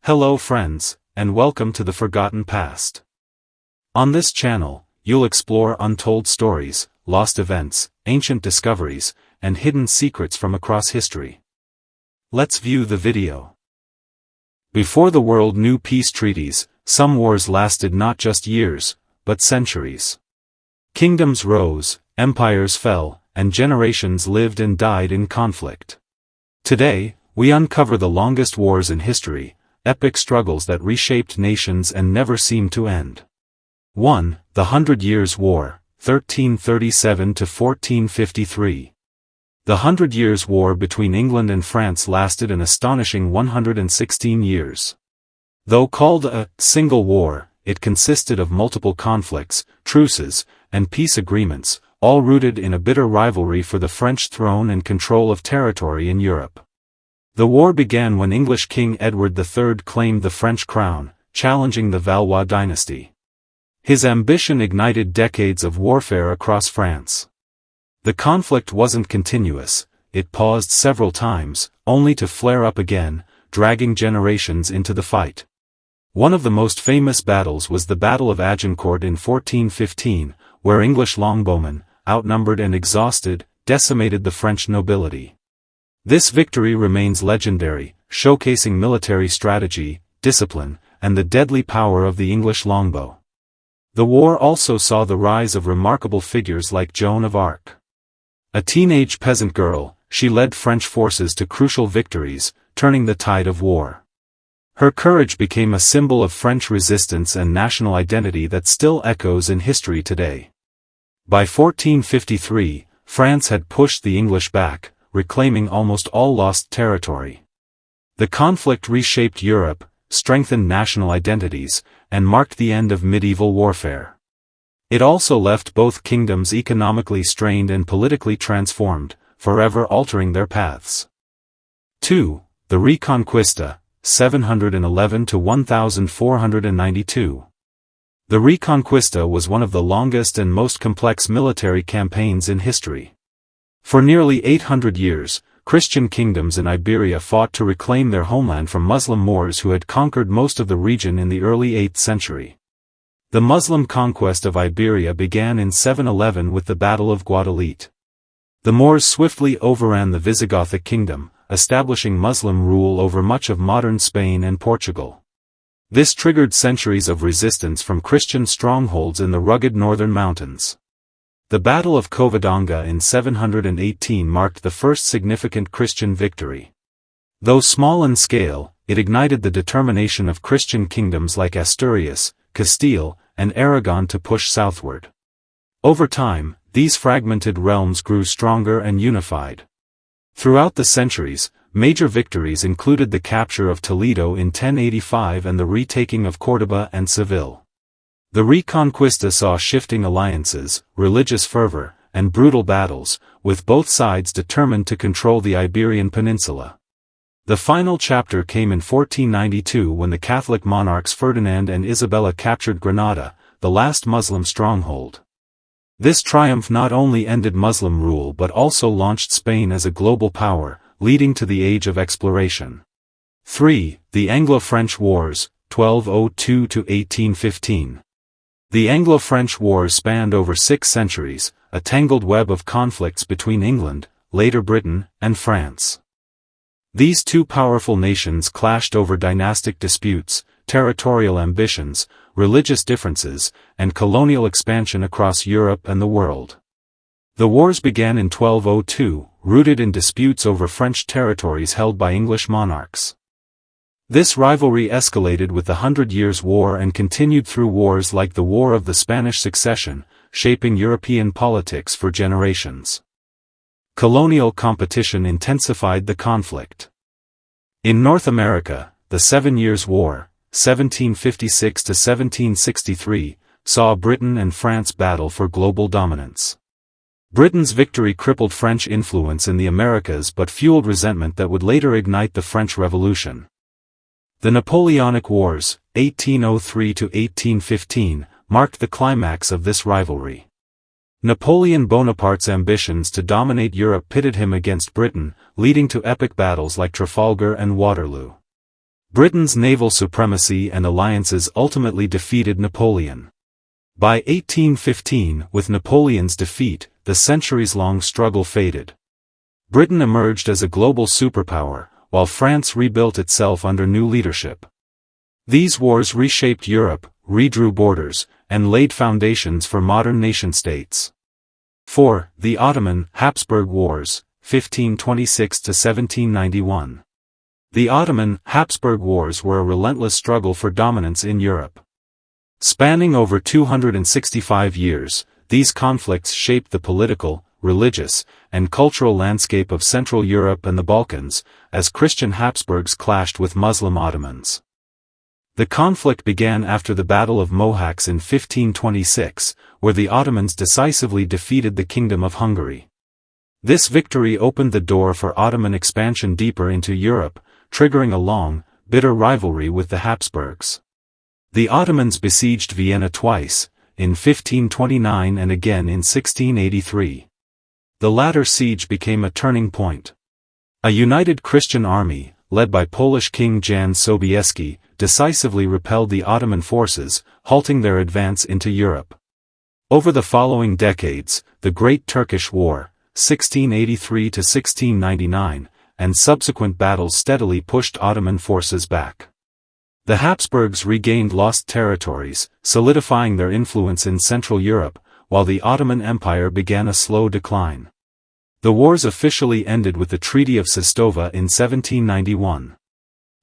Hello friends, and welcome to the Forgotten Past. On this channel, you'll explore untold stories, lost events, ancient discoveries, and hidden secrets from across history. Let's view the video. Before the world knew peace treaties, some wars lasted not just years, but centuries. Kingdoms rose, empires fell, and generations lived and died in conflict. Today, we uncover the longest wars in history, epic struggles that reshaped nations and never seemed to end. 1. The 100 Years' War, 1337 to 1453. The 100 Years' War between England and France lasted an astonishing 116 years. Though called a single war, it consisted of multiple conflicts, truces, and peace agreements, all rooted in a bitter rivalry for the French throne and control of territory in Europe. The war began when English King Edward III claimed the French crown, challenging the Valois dynasty. His ambition ignited decades of warfare across France. The conflict wasn't continuous, it paused several times, only to flare up again, dragging generations into the fight. One of the most famous battles was the Battle of Agincourt in 1415, where English longbowmen, outnumbered and exhausted, decimated the French nobility. This victory remains legendary, showcasing military strategy, discipline, and the deadly power of the English longbow. The war also saw the rise of remarkable figures like Joan of Arc. A teenage peasant girl, she led French forces to crucial victories, turning the tide of war. Her courage became a symbol of French resistance and national identity that still echoes in history today. By 1453, France had pushed the English back, reclaiming almost all lost territory. The conflict reshaped Europe, strengthened national identities, and marked the end of medieval warfare. It also left both kingdoms economically strained and politically transformed, forever altering their paths. 2. The Reconquista, 711 to 1492. The Reconquista was one of the longest and most complex military campaigns in history. For nearly 800 years, Christian kingdoms in Iberia fought to reclaim their homeland from Muslim Moors who had conquered most of the region in the early 8th century. The Muslim conquest of Iberia began in 711 with the Battle of Guadalete. The Moors swiftly overran the Visigothic kingdom, establishing Muslim rule over much of modern Spain and Portugal. This triggered centuries of resistance from Christian strongholds in the rugged northern mountains. The Battle of Covadonga in 718 marked the first significant Christian victory. Though small in scale, it ignited the determination of Christian kingdoms like Asturias, Castile, and Aragon to push southward. Over time, these fragmented realms grew stronger and unified. Throughout the centuries, major victories included the capture of Toledo in 1085 and the retaking of Córdoba and Seville. The Reconquista saw shifting alliances, religious fervor, and brutal battles, with both sides determined to control the Iberian Peninsula. The final chapter came in 1492 when the Catholic monarchs Ferdinand and Isabella captured Granada, the last Muslim stronghold. This triumph not only ended Muslim rule but also launched Spain as a global power, leading to the Age of Exploration. 3. The Anglo-French Wars, 1202 to 1815. The Anglo-French Wars spanned over 6 centuries, a tangled web of conflicts between England, later Britain, and France. These two powerful nations clashed over dynastic disputes, territorial ambitions, religious differences, and colonial expansion across Europe and the world. The wars began in 1202, rooted in disputes over French territories held by English monarchs. This rivalry escalated with the 100 Years' War and continued through wars like the War of the Spanish Succession, shaping European politics for generations. Colonial competition intensified the conflict. In North America, the 7 Years' War, 1756 to 1763, saw Britain and France battle for global dominance. Britain's victory crippled French influence in the Americas but fueled resentment that would later ignite the French Revolution. The Napoleonic Wars, 1803 to 1815, marked the climax of this rivalry. Napoleon Bonaparte's ambitions to dominate Europe pitted him against Britain, leading to epic battles like Trafalgar and Waterloo. Britain's naval supremacy and alliances ultimately defeated Napoleon. By 1815, with Napoleon's defeat, the centuries-long struggle faded. Britain emerged as a global superpower, while France rebuilt itself under new leadership. These wars reshaped Europe, redrew borders, and laid foundations for modern nation-states. 4. The Ottoman-Habsburg Wars, 1526–1791. The Ottoman-Habsburg Wars were a relentless struggle for dominance in Europe. Spanning over 265 years, these conflicts shaped the political, religious, and cultural landscape of Central Europe and the Balkans, as Christian Habsburgs clashed with Muslim Ottomans. The conflict began after the Battle of Mohacs in 1526, where the Ottomans decisively defeated the Kingdom of Hungary. This victory opened the door for Ottoman expansion deeper into Europe, triggering a long, bitter rivalry with the Habsburgs. The Ottomans besieged Vienna twice, in 1529 and again in 1683. The latter siege became a turning point. A united Christian army, led by Polish King Jan Sobieski, decisively repelled the Ottoman forces, halting their advance into Europe. Over the following decades, the Great Turkish War, 1683–1699, and subsequent battles steadily pushed Ottoman forces back. The Habsburgs regained lost territories, solidifying their influence in Central Europe, while the Ottoman Empire began a slow decline. The wars officially ended with the Treaty of Sestova in 1791.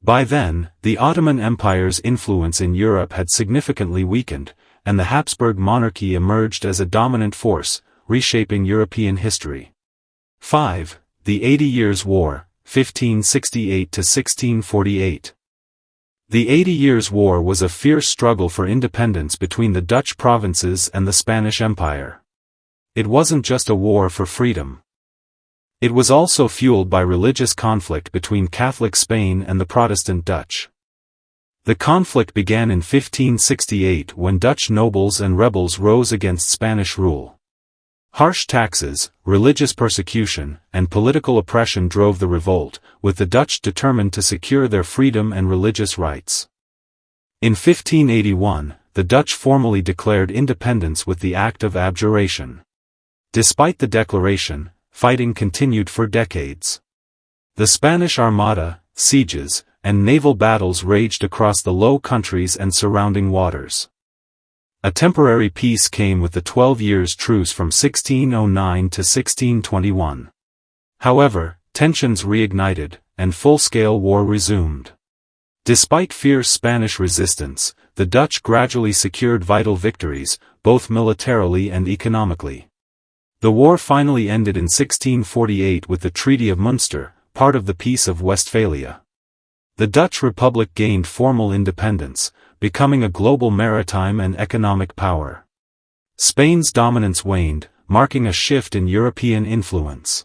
By then, the Ottoman Empire's influence in Europe had significantly weakened, and the Habsburg monarchy emerged as a dominant force, reshaping European history. 5. The 80 Years' War, 1568–1648. The 80 Years' War was a fierce struggle for independence between the Dutch provinces and the Spanish Empire. It wasn't just a war for freedom. It was also fueled by religious conflict between Catholic Spain and the Protestant Dutch. The conflict began in 1568 when Dutch nobles and rebels rose against Spanish rule. Harsh taxes, religious persecution, and political oppression drove the revolt, with the Dutch determined to secure their freedom and religious rights. In 1581, the Dutch formally declared independence with the Act of Abjuration. Despite the declaration, fighting continued for decades. The Spanish Armada, sieges, and naval battles raged across the Low Countries and surrounding waters. A temporary peace came with the 12 Years' Truce from 1609 to 1621. However, tensions reignited, and full-scale war resumed. Despite fierce Spanish resistance, the Dutch gradually secured vital victories, both militarily and economically. The war finally ended in 1648 with the Treaty of Münster, part of the Peace of Westphalia. The Dutch Republic gained formal independence, becoming a global maritime and economic power. Spain's dominance waned, marking a shift in European influence.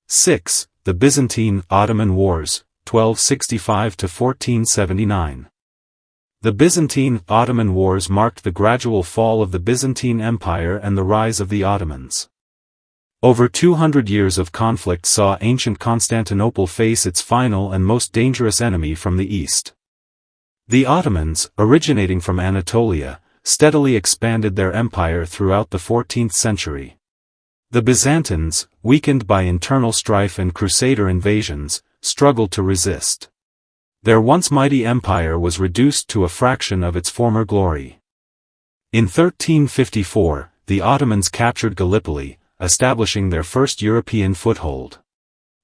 6. The Byzantine-Ottoman Wars, 1265–1479. The Byzantine-Ottoman Wars marked the gradual fall of the Byzantine Empire and the rise of the Ottomans. Over 200 years of conflict saw ancient Constantinople face its final and most dangerous enemy from the east. The Ottomans, originating from Anatolia, steadily expanded their empire throughout the 14th century. The Byzantines, weakened by internal strife and Crusader invasions, struggled to resist. Their once mighty empire was reduced to a fraction of its former glory. In 1354, the Ottomans captured Gallipoli, establishing their first European foothold.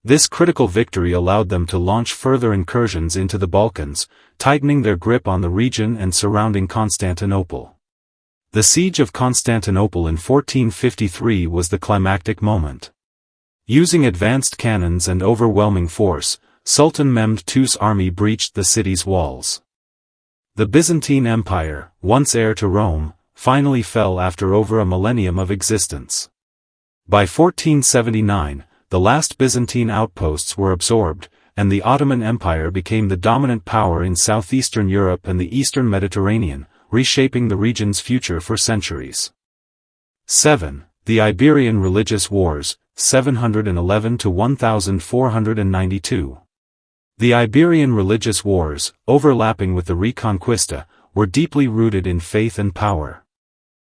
This critical victory allowed them to launch further incursions into the Balkans, tightening their grip on the region and surrounding Constantinople. The Siege of Constantinople in 1453 was the climactic moment. Using advanced cannons and overwhelming force, Sultan Mehmed II's army breached the city's walls. The Byzantine Empire, once heir to Rome, finally fell after over a millennium of existence. By 1479, the last Byzantine outposts were absorbed, and the Ottoman Empire became the dominant power in southeastern Europe and the eastern Mediterranean, reshaping the region's future for centuries. 7. The Iberian Religious Wars, 711–1492. The Iberian religious wars, overlapping with the Reconquista, were deeply rooted in faith and power.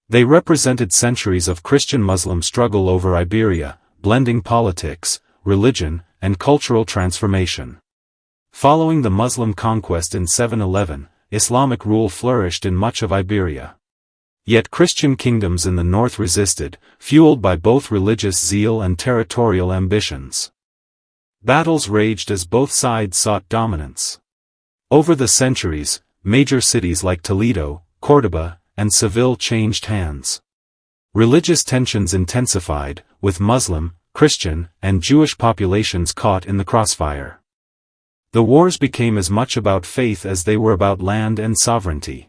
They represented centuries of Christian-Muslim struggle over Iberia, blending politics, religion, and cultural transformation. Following the Muslim conquest in 711, Islamic rule flourished in much of Iberia. Yet Christian kingdoms in the north resisted, fueled by both religious zeal and territorial ambitions. Battles raged as both sides sought dominance. Over the centuries, major cities like Toledo, Córdoba, and Seville changed hands. Religious tensions intensified, with Muslim, Christian, and Jewish populations caught in the crossfire. The wars became as much about faith as they were about land and sovereignty.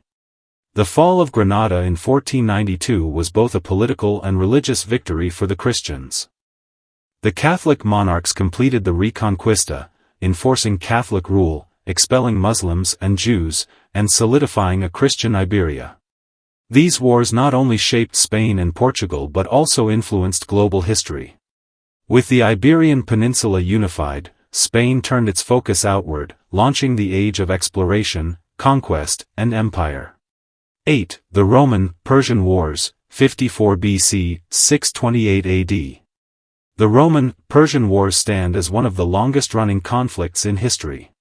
The fall of Granada in 1492 was both a political and religious victory for the Christians. The Catholic monarchs completed the Reconquista, enforcing Catholic rule, expelling Muslims and Jews, and solidifying a Christian Iberia. These wars not only shaped Spain and Portugal but also influenced global history. With the Iberian Peninsula unified, Spain turned its focus outward, launching the age of exploration, conquest, and empire. 8. The Roman-Persian Wars, 54 BC, 628 AD. The Roman-Persian Wars stand as one of the longest-running conflicts in history.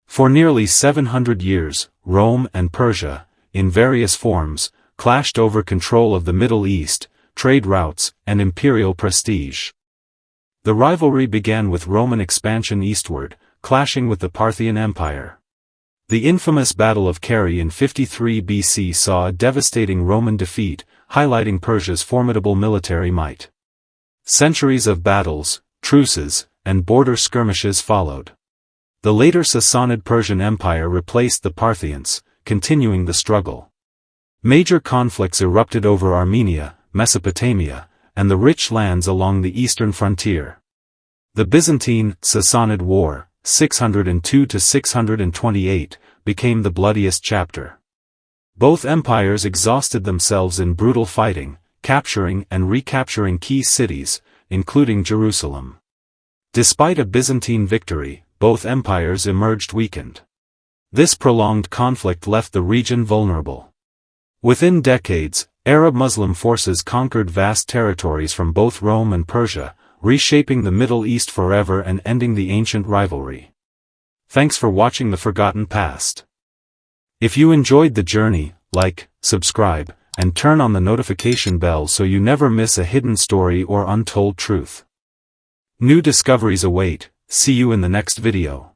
For nearly 700 years, Rome and Persia, in various forms, clashed over control of the Middle East, trade routes, and imperial prestige. The rivalry began with Roman expansion eastward, clashing with the Parthian Empire. The infamous Battle of Carrhae in 53 BC saw a devastating Roman defeat, highlighting Persia's formidable military might. Centuries of battles, truces, and border skirmishes followed. The later Sassanid Persian Empire replaced the Parthians, continuing the struggle. Major conflicts erupted over Armenia, Mesopotamia, and the rich lands along the eastern frontier. The Byzantine-Sassanid War, 602–628, became the bloodiest chapter. Both empires exhausted themselves in brutal fighting, capturing and recapturing key cities, including Jerusalem. Despite a Byzantine victory, both empires emerged weakened. This prolonged conflict left the region vulnerable. Within decades, Arab-Muslim forces conquered vast territories from both Rome and Persia, reshaping the Middle East forever and ending the ancient rivalry. Thanks for watching The Forgotten Past. If you enjoyed the journey, like, subscribe, and turn on the notification bell so you never miss a hidden story or untold truth. New discoveries await. See you in the next video.